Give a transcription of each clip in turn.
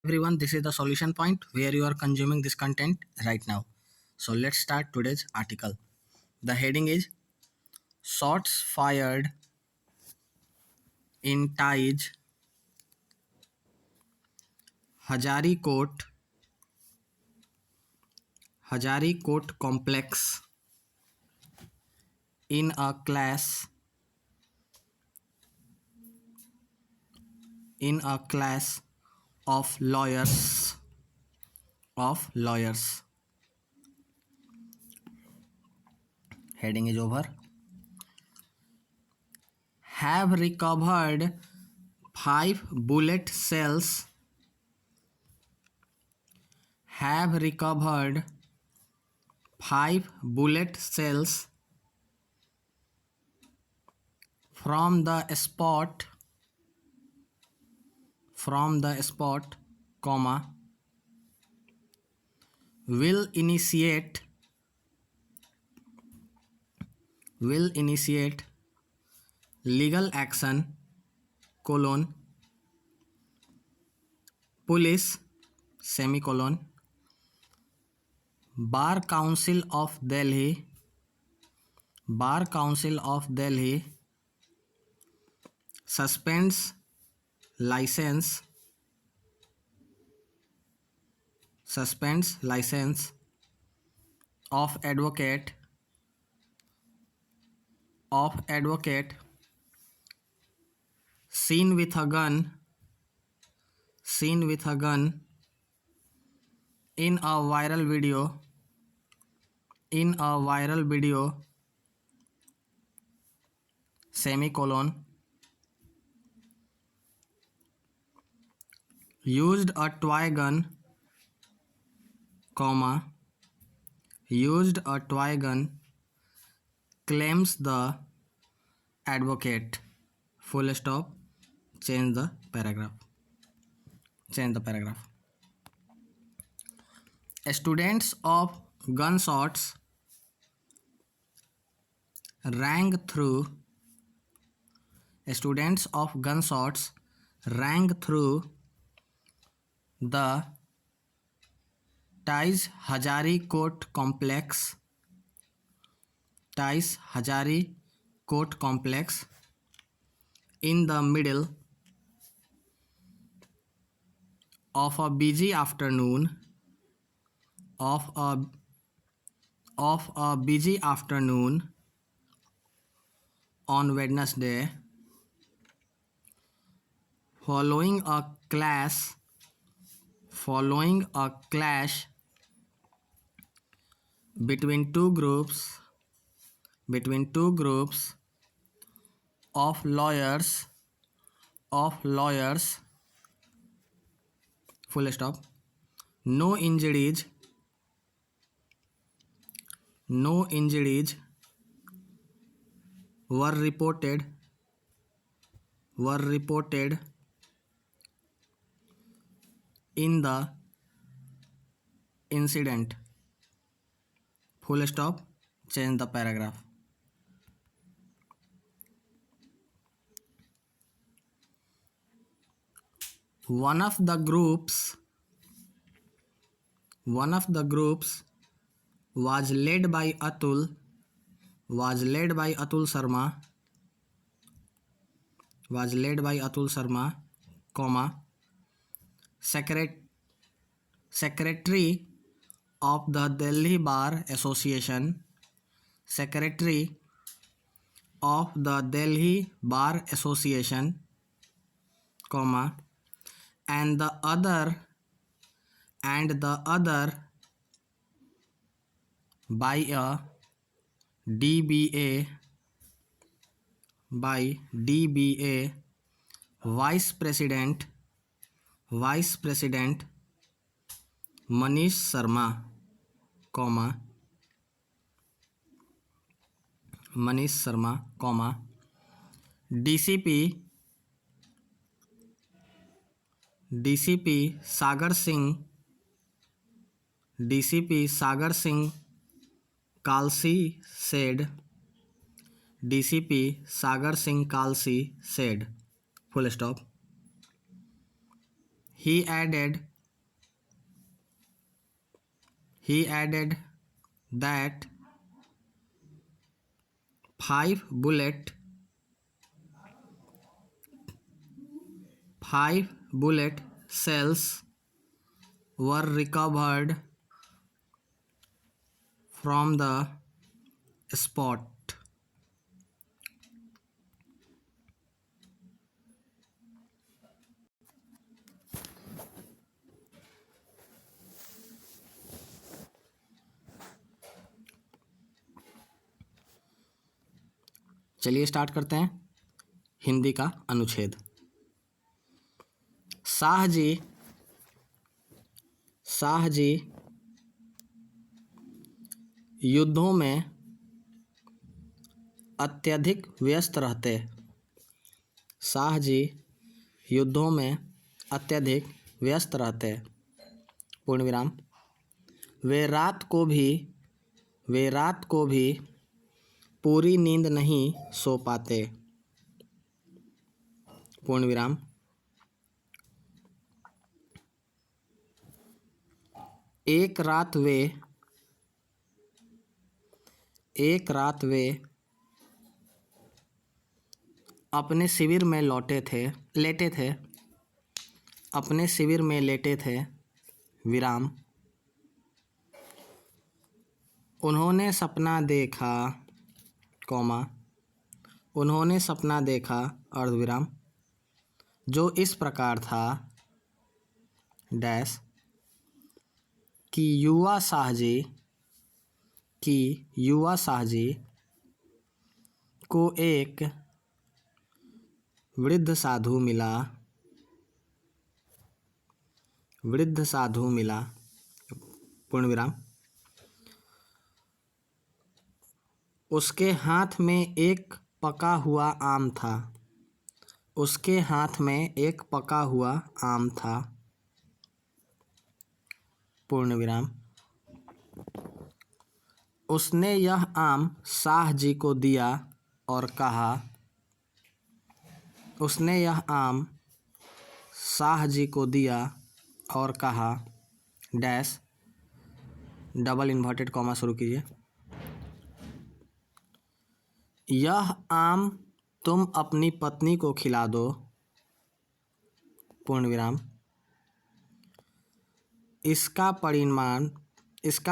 Everyone, this is the solution point where you are consuming this content right now. So let's start today's article. The heading is Shots Fired in Taj Hazari Court complex in a class of lawyers. Heading is over. Have recovered five bullet cells. Have recovered five bullet cells from the spot, comma, will initiate legal action, colon, police, semicolon, Bar Council of Delhi suspends license of advocate seen with a gun in a viral video, semicolon, used a toy gun, comma, claims the advocate, full stop, change the paragraph. Students of gunshots rang through the Taj Hazari Court complex in the middle of a busy afternoon on Wednesday, following a clash between two groups of lawyers, full stop. No injuries were reported in the incident, full stop, change the paragraph. One of the groups was led by Atul Sharma, comma, secretary of the Delhi Bar Association, comma, and the other by a DBA Vice President Manish Sharma, comma, DCP Sagar Singh Kalsi said, full stop. He added He added that 5 bullet cells were recovered from the spot. चलिए start करते हैं हिंदी का अनुच्छेद। शाह जी युद्धों में अत्यधिक व्यस्त रहते। शाह जी युद्धों में अत्यधिक व्यस्त रहते। पूर्ण विराम। वे रात को भी पूरी नींद नहीं सो पाते। पूर्ण विराम। एक रात वे अपने शिविर में लेटे थे। विराम। उन्होंने सपना देखा अर्धविराम जो इस प्रकार था डैश कि युवा शाह जी को एक वृद्ध साधु मिला। पूर्ण विराम। उसके हाथ में एक पका हुआ आम था। पूर्ण विराम। उसने यह आम शाह जी को दिया और कहा डैश डबल इन्वर्टेड कॉमा शुरू कीजिए। यह आम तुम अपनी पत्नी को खिला दो। पूर्ण विराम। इसका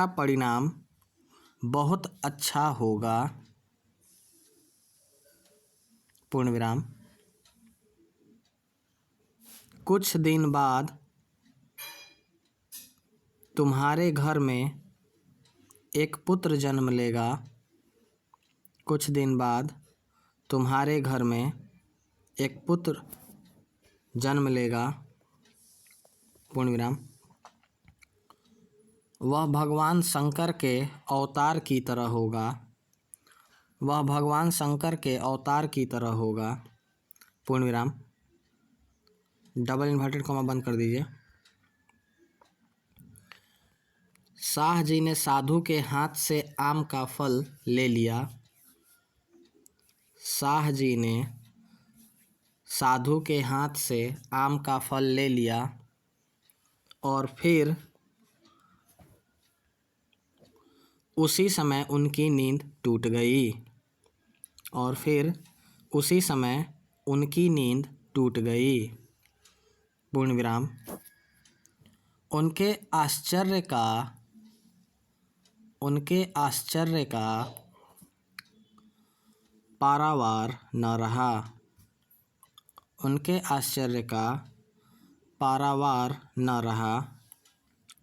परिणाम बहुत अच्छा होगा। पूर्ण विराम। कुछ दिन बाद तुम्हारे घर में एक पुत्र जन्म लेगा। पूर्ण विराम। वह भगवान शंकर के अवतार की तरह होगा। पूर्ण विराम। डबल इन्वर्टेड कॉमा बंद कर दीजिए। शाह जी ने साधु के हाथ से आम का फल ले लिया। और फिर उसी समय उनकी नींद टूट गई। पूर्ण विराम। उनके आश्चर्य का पारावार न रहा।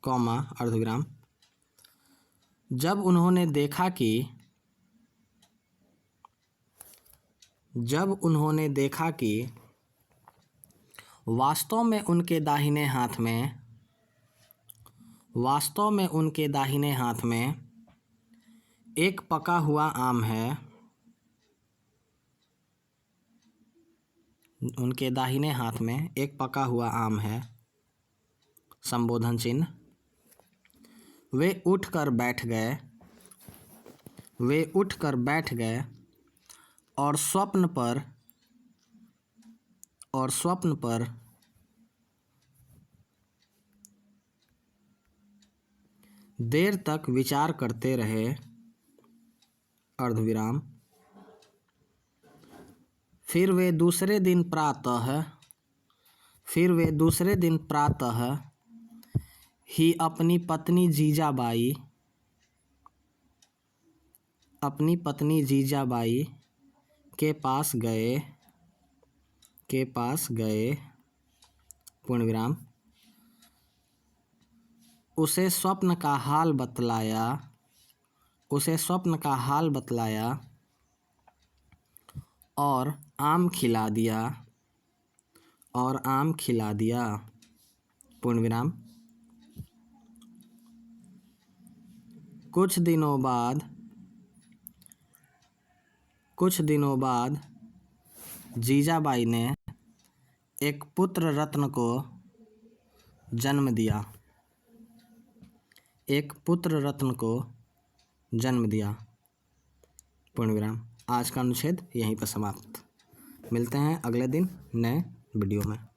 कॉमा अर्धविराम। जब उन्होंने देखा कि वास्तव में उनके दाहिने हाथ में एक पका हुआ आम है। संबोधन चिन्ह। वे उठकर बैठ गए और स्वप्न पर देर तक विचार करते रहे, अर्धविराम। फिर वे दूसरे दिन प्रातः ही अपनी पत्नी जीजाबाई के पास गए, पूर्ण विराम। उसे स्वप्न का हाल बतलाया और आम खिला दिया, पूर्ण विराम। कुछ दिनों बाद जीजाबाई ने एक पुत्र रत्न को जन्म दिया, पूर्ण विराम। आज का अनुच्छेद यहीं पर समाप्त। मिलते हैं अगले दिन नए वीडियो में।